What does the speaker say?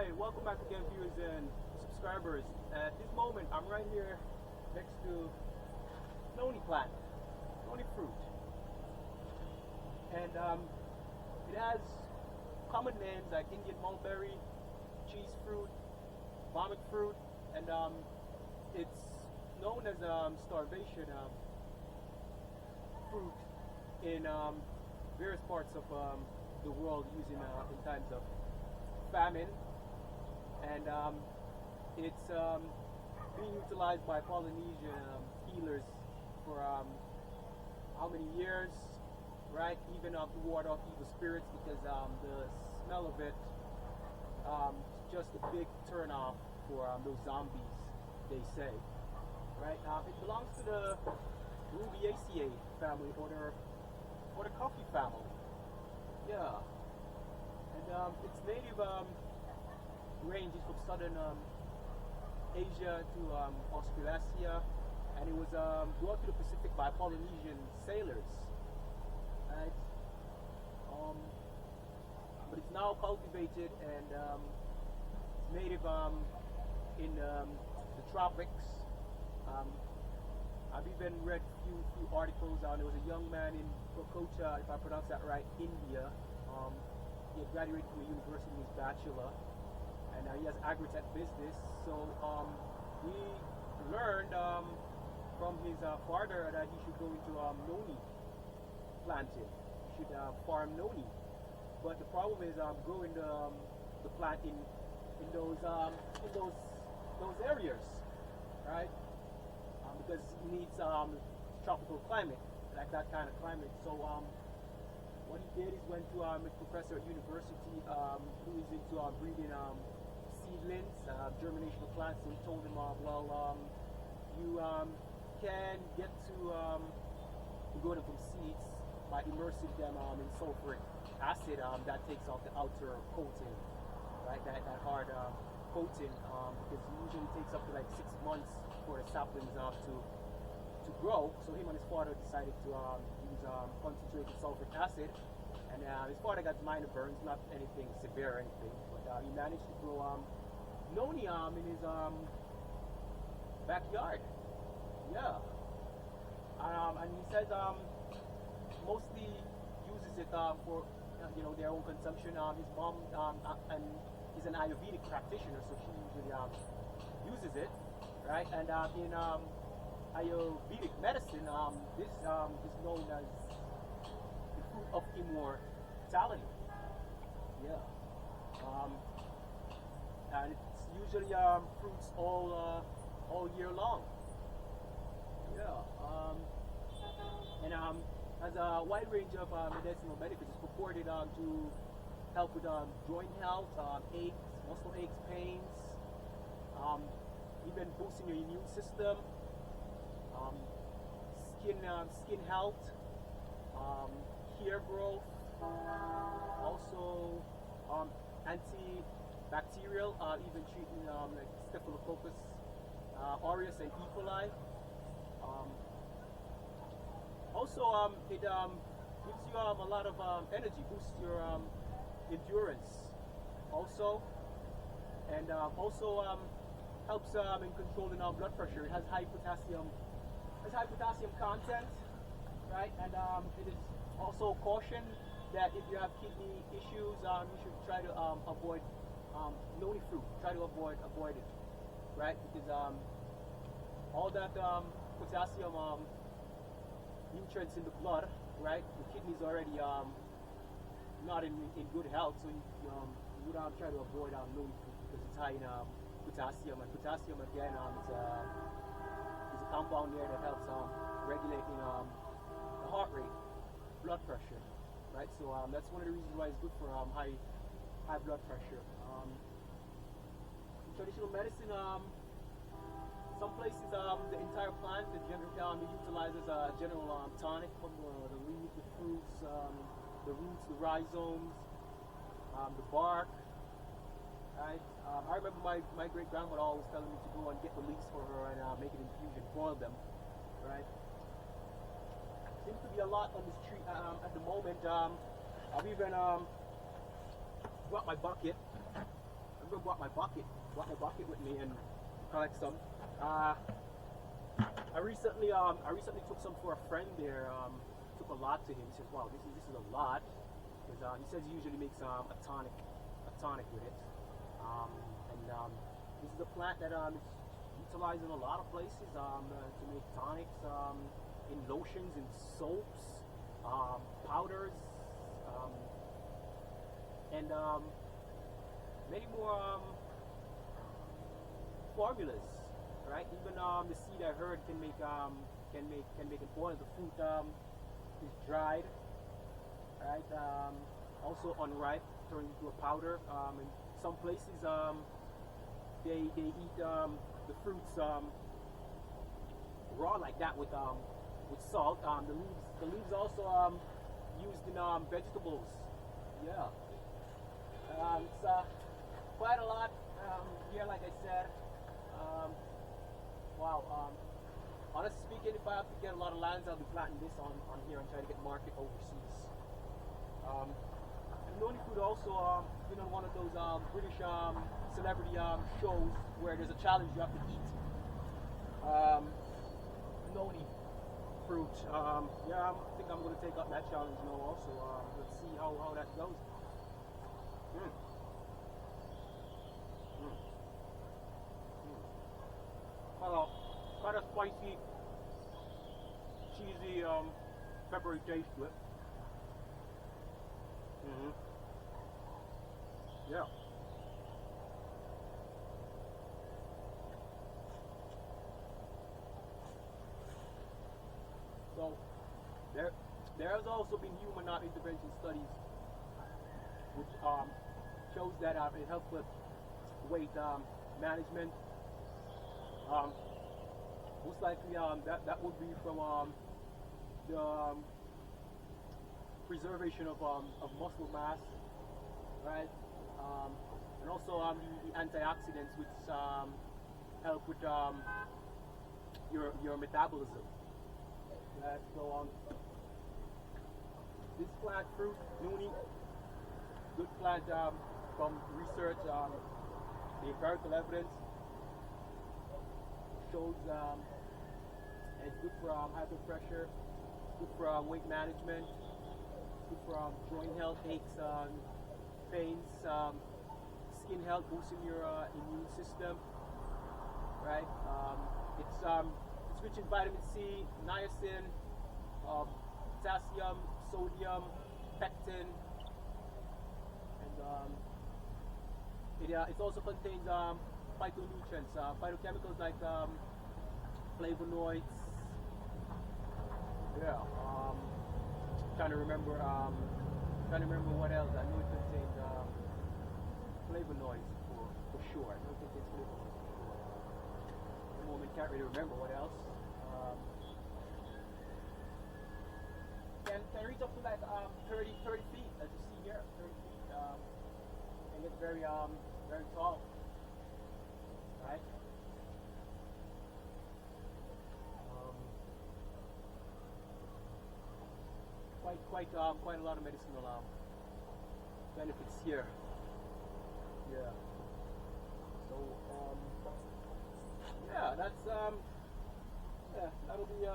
Hi, welcome back again, viewers and subscribers. At this moment, I'm right here next to Noni plant, Noni fruit, and it has common names like Indian mulberry, cheese fruit, vomit fruit, and it's known as starvation fruit in various parts of the world using in times of famine, and it's being utilized by Polynesian healers for how many years, right? Even to ward off evil spirits, because the smell of it is just a big turn off for those zombies, they say, right? It belongs to the Rubiaceae family, or the coffee family. Yeah. And its native range is from southern Asia to Australasia, and it was brought to the Pacific by Polynesian sailors, right? But it's now cultivated, and it's native in the tropics. I've even read a few articles. There was a young man in Kolkata, if I pronounce that right, India. He had graduated from a university with his bachelor, and he has agri-tech business. So he learned from his father that he should go into Noni planting. He should farm Noni. But the problem is growing the plant in those areas, right? Because it needs tropical climate, like that kind of climate. So what he did is went to a professor at university who is into breeding seedlings, germination of plants. So he told him, you can get to grow them from seeds by immersing them in sulfuric acid that takes off the outer coating, right? That hard coating, because it usually takes up to like 6 months for the saplings to grow. So him and his father decided to use concentrated sulfuric acid, and his father got minor burns, not anything severe or anything, but he managed to grow Noni in his backyard. Yeah. And he says mostly uses it for their own consumption. His mom and is an Ayurvedic practitioner, so she usually uses it, right? And in Ayurvedic medicine, this is known as the fruit of immortality. Yeah. And it's usually fruits all year long. Yeah. And has a wide range of medicinal benefits. It's purported to help with joint health, aches, muscle aches, pains, even boosting your immune system, skin health, hair growth, also antibacterial, even treating like Staphylococcus aureus and E. coli. Also, it gives you a lot of energy, boosts your endurance also, and also helps in controlling blood pressure. It has high potassium content, right? And it is also cautioned that if you have kidney issues, you should try to avoid Noni fruit. Try to avoid it, right? Because all that potassium nutrients in the blood, right? The kidneys already not in good health, so you would try to avoid Noni fruit because it's high in potassium, and potassium again is a compound there that helps regulating the heart rate, blood pressure, right? So that's one of the reasons why it's good for high blood pressure. In traditional medicine, some places the entire plant, the general utilizes a general tonic from the leaf, the fruits, the roots, the rhizomes, the bark. Right? I remember my great grandmother always telling me to go and get the leaves for her and make an infusion, boil them. Right? Seems to be a lot on this tree at the moment. I've even brought my bucket. even brought my bucket with me and collect some. I recently took some for a friend there. Took a lot to him. He says, "Wow, this is a lot." Because he says he usually makes a tonic with it. This is a plant that is utilized in a lot of places to make tonics, in lotions, in soaps, powders, and many more formulas. Right? Even the seed I heard can make an oil. The fruit is dried, right? Also unripe, turned into a powder. In some places, they eat the fruits raw like that with salt. The leaves also used in vegetables. Yeah, it's quite a lot here. Like I said, wow. Honestly speaking, if I have to get a lot of lands, I'll be planting this on here and try to get market overseas. And Noni Food also been on one of those British celebrity shows where there's a challenge you have to eat Noni fruit. Yeah, I think I'm going to take up that challenge now also. Let's see how that goes. Quite a spicy, cheesy, peppery taste to it. Yeah. So there has also been human intervention studies which shows that it helps with weight management. Most likely that would be from the preservation of muscle mass, right? And also the antioxidants which help with your metabolism. Right? So this plant fruit, Noni, good plant from research, the empirical evidence shows it's good for high blood pressure, good for weight management, good for joint health, aches, pains, skin health, boosting your immune system. Right? It's rich in vitamin C, niacin, potassium, sodium, pectin, and it also contains phytonutrients, phytochemicals like flavonoids. Yeah. Trying to remember what else. I know it contains flavonoids for sure. I know it contains flavonoids for sure. At the moment, can't really remember what else. Can reach up to like 30 feet, as you see here, 30 feet, and it's very tall. Right? Quite a lot of medicinal benefits here. Yeah. So yeah, that's yeah, that'll be